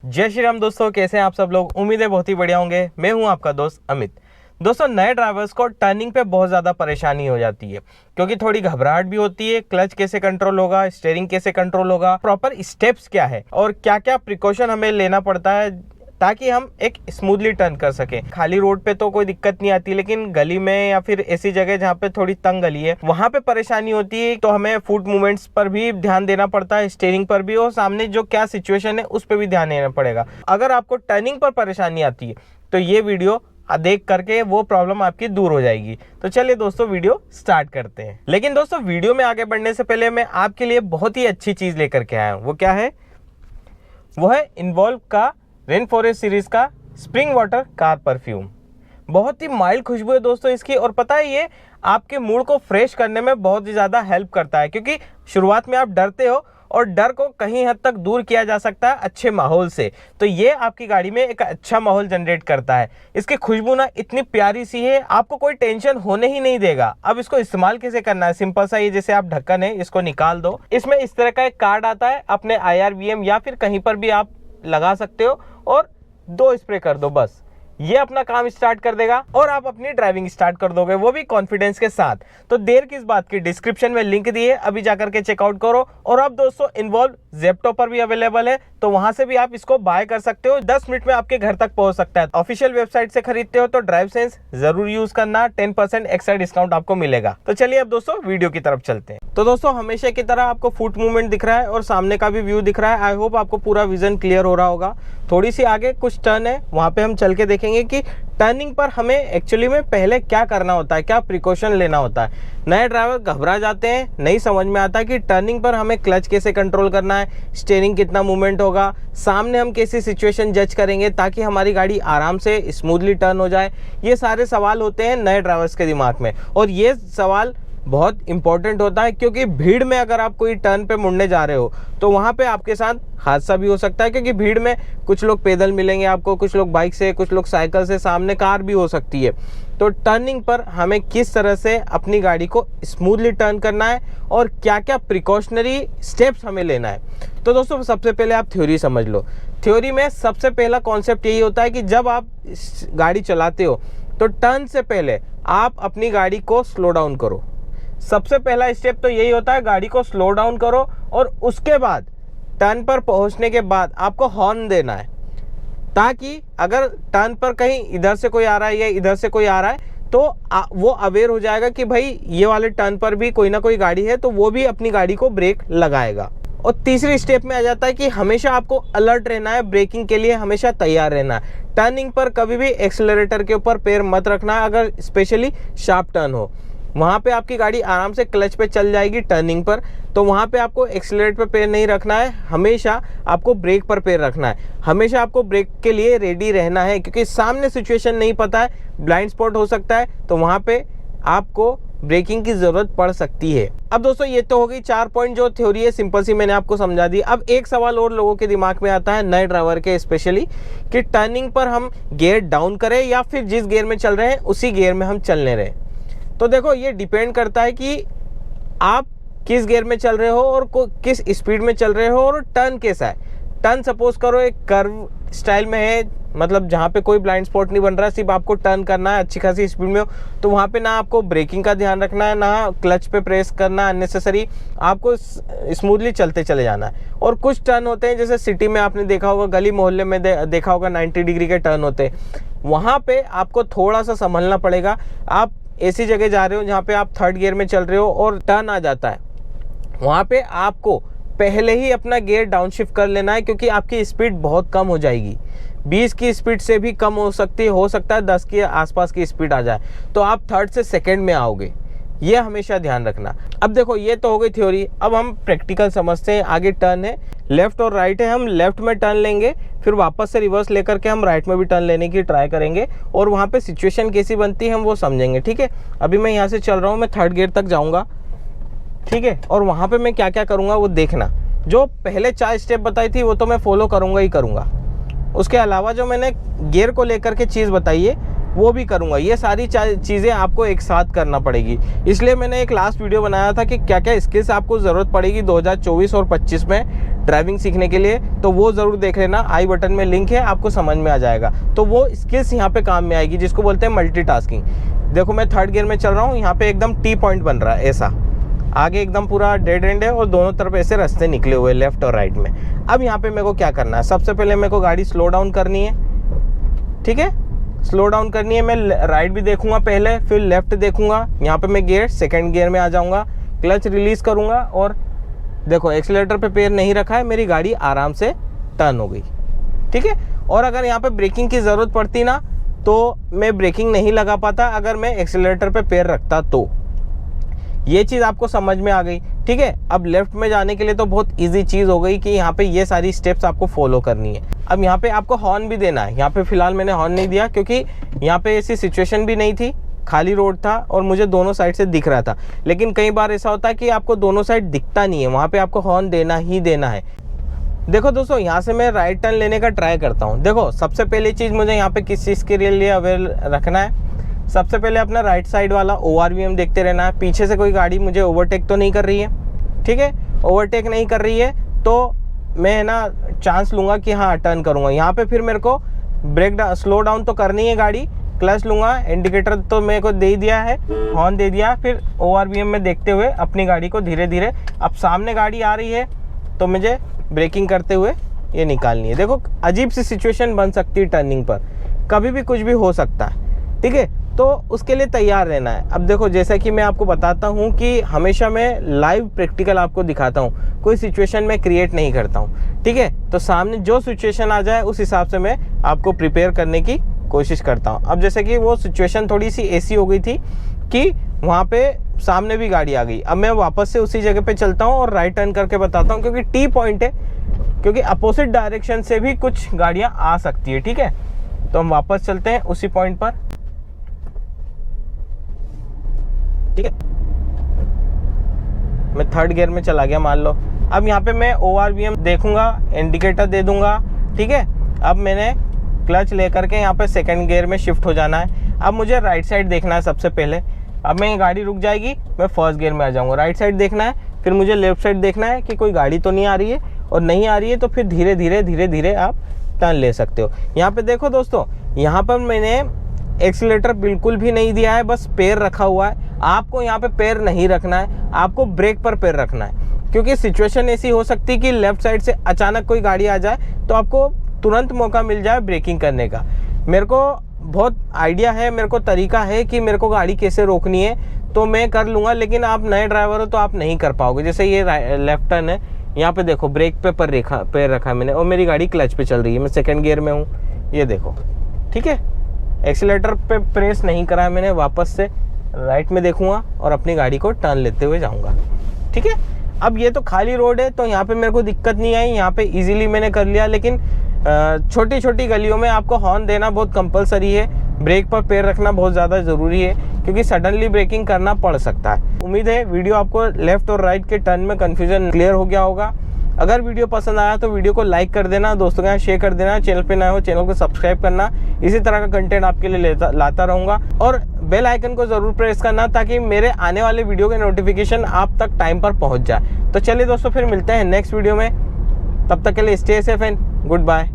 जय श्री राम दोस्तों, कैसे हैं आप सब लोग। उम्मीद है बहुत ही बढ़िया होंगे। मैं हूं आपका दोस्त अमित। दोस्तों, नए ड्राइवर्स को टर्निंग पे बहुत ज़्यादा परेशानी हो जाती है क्योंकि थोड़ी घबराहट भी होती है। क्लच कैसे कंट्रोल होगा, स्टीयरिंग कैसे कंट्रोल होगा, प्रॉपर स्टेप्स क्या है और क्या क्या प्रिकॉशन हमें लेना पड़ता है ताकि हम एक स्मूथली टर्न कर सके। खाली रोड पे तो कोई दिक्कत नहीं आती, लेकिन गली में या फिर ऐसी जगह जहाँ पे थोड़ी तंग गली है वहां पे परेशानी होती है। तो हमें फुट मूवमेंट्स पर भी ध्यान देना पड़ता है, स्टीयरिंग पर भी, और सामने जो क्या सिचुएशन है उस पर भी ध्यान देना पड़ेगा। अगर आपको टर्निंग पर परेशानी आती है तो ये वीडियो देख करके वो प्रॉब्लम आपकी दूर हो जाएगी। तो चलिए दोस्तों, वीडियो स्टार्ट करते हैं। लेकिन दोस्तों, वीडियो में आगे बढ़ने से पहले मैं आपके लिए बहुत ही अच्छी चीज लेकर के आया हूँ। वो क्या है? वो है इन्वॉल्व का रेन फॉरेस्ट सीरीज का स्प्रिंग वाटर कार परफ्यूम। बहुत ही माइल्ड खुशबू है दोस्तों इसकी, और पता है ये आपके मूड को फ्रेश करने में बहुत ही ज़्यादा हेल्प करता है क्योंकि शुरुआत में आप डरते हो और डर को कहीं हद तक दूर किया जा सकता है अच्छे माहौल से। तो ये आपकी गाड़ी में एक अच्छा माहौल जनरेट करता है। इसकी खुशबू ना इतनी प्यारी सी है, आपको कोई टेंशन होने ही नहीं देगा। अब इसको इस्तेमाल कैसे करना है? सिंपल सा, ये जैसे आप ढक्कन है इसको निकाल दो। इसमें इस तरह का एक कार्ड आता है, अपने IRBM या फिर कहीं पर भी आप लगा सकते हो और 2 स्प्रे कर दो बस। ये अपना काम स्टार्ट कर देगा और आप अपनी ड्राइविंग स्टार्ट कर दोगे, वो भी कॉन्फिडेंस के साथ। तो देर किस बात की, डिस्क्रिप्शन में लिंक दिए, अभी जाकर के चेकआउट करो। और अब दोस्तों, इन्वॉल्व जेप्टो पर भी अवेलेबल है, तो वहां से भी आप इसको बाय कर सकते हो। 10 मिनट में आपके घर तक पहुंच सकता है। ऑफिशियल वेबसाइट से खरीदते हो तो ड्राइव सेंस जरूर यूज करना, 10% एक्स्ट्रा डिस्काउंट आपको मिलेगा। तो चलिए अब दोस्तों वीडियो की तरफ चलते हैं। तो दोस्तों, हमेशा की तरह आपको फुट मूवमेंट दिख रहा है और सामने का भी व्यू दिख रहा है। आई होप आपको पूरा विजन क्लियर हो रहा होगा। थोड़ी सी आगे कुछ टर्न है, वहां पे हम चल के देखेंगे कि टर्निंग पर हमें एक्चुअली में पहले क्या करना होता है, क्या प्रिकॉशन लेना होता है। नए ड्राइवर घबरा जाते हैं, नहीं समझ में आता कि टर्निंग पर हमें क्लच कैसे कंट्रोल करना है, स्टीयरिंग कितना मूवमेंट होगा, सामने हम कैसी सिचुएशन जज करेंगे ताकि हमारी गाड़ी आराम से स्मूथली टर्न हो जाए। ये सारे सवाल होते हैं नए ड्राइवर्स के दिमाग में, और ये सवाल बहुत इंपॉर्टेंट होता है क्योंकि भीड़ में अगर आप कोई टर्न पे मुड़ने जा रहे हो तो वहाँ पे आपके साथ हादसा भी हो सकता है, क्योंकि भीड़ में कुछ लोग पैदल मिलेंगे आपको, कुछ लोग बाइक से, कुछ लोग साइकिल से, सामने कार भी हो सकती है। तो टर्निंग पर हमें किस तरह से अपनी गाड़ी को स्मूथली टर्न करना है और क्या क्या प्रिकॉशनरी स्टेप्स हमें लेना है। तो दोस्तों, सबसे पहले आप थ्योरी समझ लो। थ्योरी में सबसे पहला कॉन्सेप्ट यही होता है कि जब आप गाड़ी चलाते हो तो टर्न से पहले आप अपनी गाड़ी को स्लो डाउन करो। सबसे पहला स्टेप तो यही होता है, गाड़ी को स्लो डाउन करो और उसके बाद टर्न पर पहुंचने के बाद आपको हॉर्न देना है, ताकि अगर टर्न पर कहीं इधर से कोई आ रहा है या इधर से कोई आ रहा है तो वो अवेयर हो जाएगा कि भाई ये वाले टर्न पर भी कोई ना कोई गाड़ी है, तो वो भी अपनी गाड़ी को ब्रेक लगाएगा। और तीसरी स्टेप में आ जाता है कि हमेशा आपको अलर्ट रहना है, ब्रेकिंग के लिए हमेशा तैयार रहना है। टर्निंग पर कभी भी एक्सेलरेटर के ऊपर पैर मत रखना, अगर स्पेशली शार्प टर्न हो। वहाँ पे आपकी गाड़ी आराम से क्लच पे चल जाएगी टर्निंग पर, तो वहाँ पे आपको एक्सीलरेटर पे पैर नहीं रखना है, हमेशा आपको ब्रेक पर पैर रखना है। हमेशा आपको ब्रेक के लिए रेडी रहना है क्योंकि सामने सिचुएशन नहीं पता है, ब्लाइंड स्पॉट हो सकता है, तो वहाँ पे आपको ब्रेकिंग की ज़रूरत पड़ सकती है। अब दोस्तों, ये तो हो गई 4 पॉइंट जो थ्योरी है, सिंपल सी मैंने आपको समझा दी। अब एक सवाल और लोगों के दिमाग में आता है, नए ड्राइवर के स्पेशली, कि टर्निंग पर हम गियर डाउन करें या फिर जिस गियर में चल रहे हैं उसी गियर में हम चलने रहें। तो देखो, ये डिपेंड करता है कि आप किस गियर में चल रहे हो और किस स्पीड में चल रहे हो और टर्न कैसा है। टर्न सपोज करो एक कर्व स्टाइल में है, मतलब जहाँ पे कोई ब्लाइंड स्पॉट नहीं बन रहा, सिर्फ आपको टर्न करना है, अच्छी खासी स्पीड में हो, तो वहाँ पे ना आपको ब्रेकिंग का ध्यान रखना है, ना क्लच पे प्रेस करना अननेसेसरी, आपको स्मूथली चलते चले जाना है। और कुछ टर्न होते हैं, जैसे सिटी में आपने देखा होगा, गली मोहल्ले में देखा होगा, 90 डिग्री के टर्न होते हैं। वहाँ पे आपको थोड़ा सा संभलना पड़ेगा। आप ऐसी जगह जा रहे हो जहाँ पे आप 3rd गियर में चल रहे हो और टर्न आ जाता है, वहाँ पे आपको पहले ही अपना गियर डाउन शिफ्ट कर लेना है, क्योंकि आपकी स्पीड बहुत कम हो जाएगी। 20 की स्पीड से भी कम हो सकता है 10 के आसपास की स्पीड आ जाए, तो आप 3rd से 2nd में आओगे। ये हमेशा ध्यान रखना। अब देखो, ये तो हो गई थ्योरी। अब हम प्रैक्टिकल समझते हैं। आगे टर्न है, लेफ्ट और राइट है, हम लेफ्ट में टर्न लेंगे, फिर वापस से रिवर्स लेकर के हम राइट में भी टर्न लेने की ट्राई करेंगे, और वहाँ पे सिचुएशन कैसी बनती है हम वो समझेंगे। ठीक है, अभी मैं यहाँ से चल रहा हूँ, मैं 3rd गियर तक जाऊँगा, ठीक है, और वहाँ पे मैं क्या क्या करूँगा वो देखना। जो पहले 4 स्टेप बताई थी वो तो मैं फॉलो करूँगा ही करूँगा। उसके अलावा जो मैंने गियर को लेकर के चीज़ बताई है वो भी करूँगा। ये सारी चीज़ें आपको एक साथ करना पड़ेगी। इसलिए मैंने एक लास्ट वीडियो बनाया था कि क्या क्या स्किल्स आपको ज़रूरत पड़ेगी 2024 और 25 में ड्राइविंग सीखने के लिए, तो वो ज़रूर देख लेना। आई बटन में लिंक है, आपको समझ में आ जाएगा। तो वो स्किल्स यहाँ पे काम में आएगी, जिसको बोलते हैं मल्टीटास्किंग। देखो मैं 3rd गियर में चल रहा हूँ, यहाँ पे एकदम टी पॉइंट बन रहा है ऐसा, आगे एकदम पूरा डेड एंड है और दोनों तरफ ऐसे रास्ते निकले हुए लेफ्ट और राइट में। अब यहाँ पे मेरे को क्या करना है, सबसे पहले मेरे को गाड़ी स्लो डाउन करनी है, ठीक है। स्लो डाउन करनी है, मैं राइट भी देखूंगा पहले, फिर लेफ्ट देखूंगा। यहाँ पे मैं गियर 2nd गियर में आ जाऊंगा, क्लच रिलीज करूंगा और देखो एक्सीलेटर पे पैर नहीं रखा है, मेरी गाड़ी आराम से टर्न हो गई, ठीक है। और अगर यहाँ पे ब्रेकिंग की ज़रूरत पड़ती ना तो मैं ब्रेकिंग नहीं लगा पाता अगर मैं एक्सीलेटर पे पैर रखता तो। ये चीज़ आपको समझ में आ गई, ठीक है। अब लेफ्ट में जाने के लिए तो बहुत इजी चीज़ हो गई कि यहाँ पे ये सारी स्टेप्स आपको फॉलो करनी है। अब यहाँ पे आपको हॉर्न भी देना है। यहाँ पे फिलहाल मैंने हॉर्न नहीं दिया क्योंकि यहाँ पे ऐसी सिचुएशन भी नहीं थी, खाली रोड था और मुझे दोनों साइड से दिख रहा था। लेकिन कई बार ऐसा होता है कि आपको दोनों साइड दिखता नहीं है, वहाँ पे आपको हॉर्न देना ही देना है। देखो दोस्तों, यहाँ से मैं राइट टर्न लेने का ट्राई करता हूँ। देखो सबसे पहली चीज़ मुझे यहाँ पे किस चीज़ के लिए अवेयर रखना है, सबसे पहले अपना राइट साइड वाला ORVM देखते रहना है। पीछे से कोई गाड़ी मुझे ओवरटेक तो नहीं कर रही है, ठीक है। ओवरटेक नहीं कर रही है तो मैं ना चांस लूँगा कि हाँ टर्न करूँगा। यहाँ पे फिर मेरे को ब्रेक स्लो डाउन तो करनी है गाड़ी, क्लच लूँगा, इंडिकेटर तो मेरे को दे दिया है, हॉर्न दे दिया, फिर ORVM में देखते हुए अपनी गाड़ी को धीरे धीरे, अब सामने गाड़ी आ रही है तो मुझे ब्रेकिंग करते हुए ये निकालनी है। देखो अजीब सी सिचुएशन बन सकती है टर्निंग पर, कभी भी कुछ भी हो सकता है, ठीक है। तो उसके लिए तैयार रहना है। अब देखो जैसा कि मैं आपको बताता हूँ कि हमेशा मैं लाइव प्रैक्टिकल आपको दिखाता हूँ, कोई सिचुएशन मैं क्रिएट नहीं करता हूँ, ठीक है। तो सामने जो सिचुएशन आ जाए उस हिसाब से मैं आपको प्रिपेयर करने की कोशिश करता हूँ। अब जैसे कि वो सिचुएशन थोड़ी सी ऐसी हो गई थी कि वहाँ पे सामने भी गाड़ी आ गई। अब मैं वापस से उसी जगह पे चलता हूँ और राइट टर्न करके बताता हूँ, क्योंकि टी पॉइंट है, क्योंकि अपोजिट डायरेक्शन से भी कुछ गाड़ियाँ आ सकती है, ठीक है। तो हम वापस चलते हैं उसी पॉइंट पर, ठीक है। मैं 3rd गियर में चला गया मान लो। अब यहाँ पे मैं ORVM देखूंगा, इंडिकेटर दे दूंगा, ठीक है। अब मैंने क्लच लेकर के यहाँ पे 2nd गियर में शिफ्ट हो जाना है। अब मुझे राइट साइड देखना है सबसे पहले। अब मैं गाड़ी रुक जाएगी, मैं 1st गियर में आ जाऊँगा। राइट साइड देखना है, फिर मुझे लेफ्ट साइड देखना है कि कोई गाड़ी तो नहीं आ रही है, और नहीं आ रही है तो फिर धीरे धीरे आप टर्न ले सकते हो। यहाँ पे देखो दोस्तों, यहाँ पर मैंने एक्सीलेटर बिल्कुल भी नहीं दिया है, बस पैर रखा हुआ है। आपको यहाँ पे पैर नहीं रखना है, आपको ब्रेक पर पैर रखना है, क्योंकि सिचुएशन ऐसी हो सकती है कि लेफ्ट साइड से अचानक कोई गाड़ी आ जाए तो आपको तुरंत मौका मिल जाए ब्रेकिंग करने का। मेरे को बहुत आइडिया है, मेरे को तरीका है कि मेरे को गाड़ी कैसे रोकनी है, तो मैं कर लूँगा। लेकिन आप नए ड्राइवर हो तो आप नहीं कर पाओगे। जैसे ये लेफ्ट टर्न है, यहाँ पे देखो ब्रेक पे पैर रखा है मैंने और मेरी गाड़ी क्लच पे चल रही है, मैं 2nd गियर में हूँ, ये देखो, ठीक है। एक्सीलेटर पे प्रेस नहीं करा है मैंने, वापस से राइट में देखूंगा और अपनी गाड़ी को टर्न लेते हुए जाऊंगा, ठीक है। अब ये तो खाली रोड है तो यहाँ पे मेरे को दिक्कत नहीं आई, यहाँ पे इजीली मैंने कर लिया। लेकिन छोटी छोटी गलियों में आपको हॉर्न देना बहुत कंपलसरी है, ब्रेक पर पैर रखना बहुत ज़्यादा ज़रूरी है, क्योंकि सडनली ब्रेकिंग करना पड़ सकता है। उम्मीद है वीडियो आपको लेफ्ट और राइट के टर्न में कन्फ्यूजन क्लियर हो गया होगा। अगर वीडियो पसंद आया तो वीडियो को लाइक कर देना, दोस्तों के साथ शेयर कर देना। चैनल पे नए हो चैनल को सब्सक्राइब करना, इसी तरह का कंटेंट आपके लिए लाता रहूँगा। और बेल आइकन को ज़रूर प्रेस करना ताकि मेरे आने वाले वीडियो के नोटिफिकेशन आप तक टाइम पर पहुँच जाए। तो चलिए दोस्तों, फिर मिलते हैं नेक्स्ट वीडियो में, तब तक के लिए stay safe and good bye.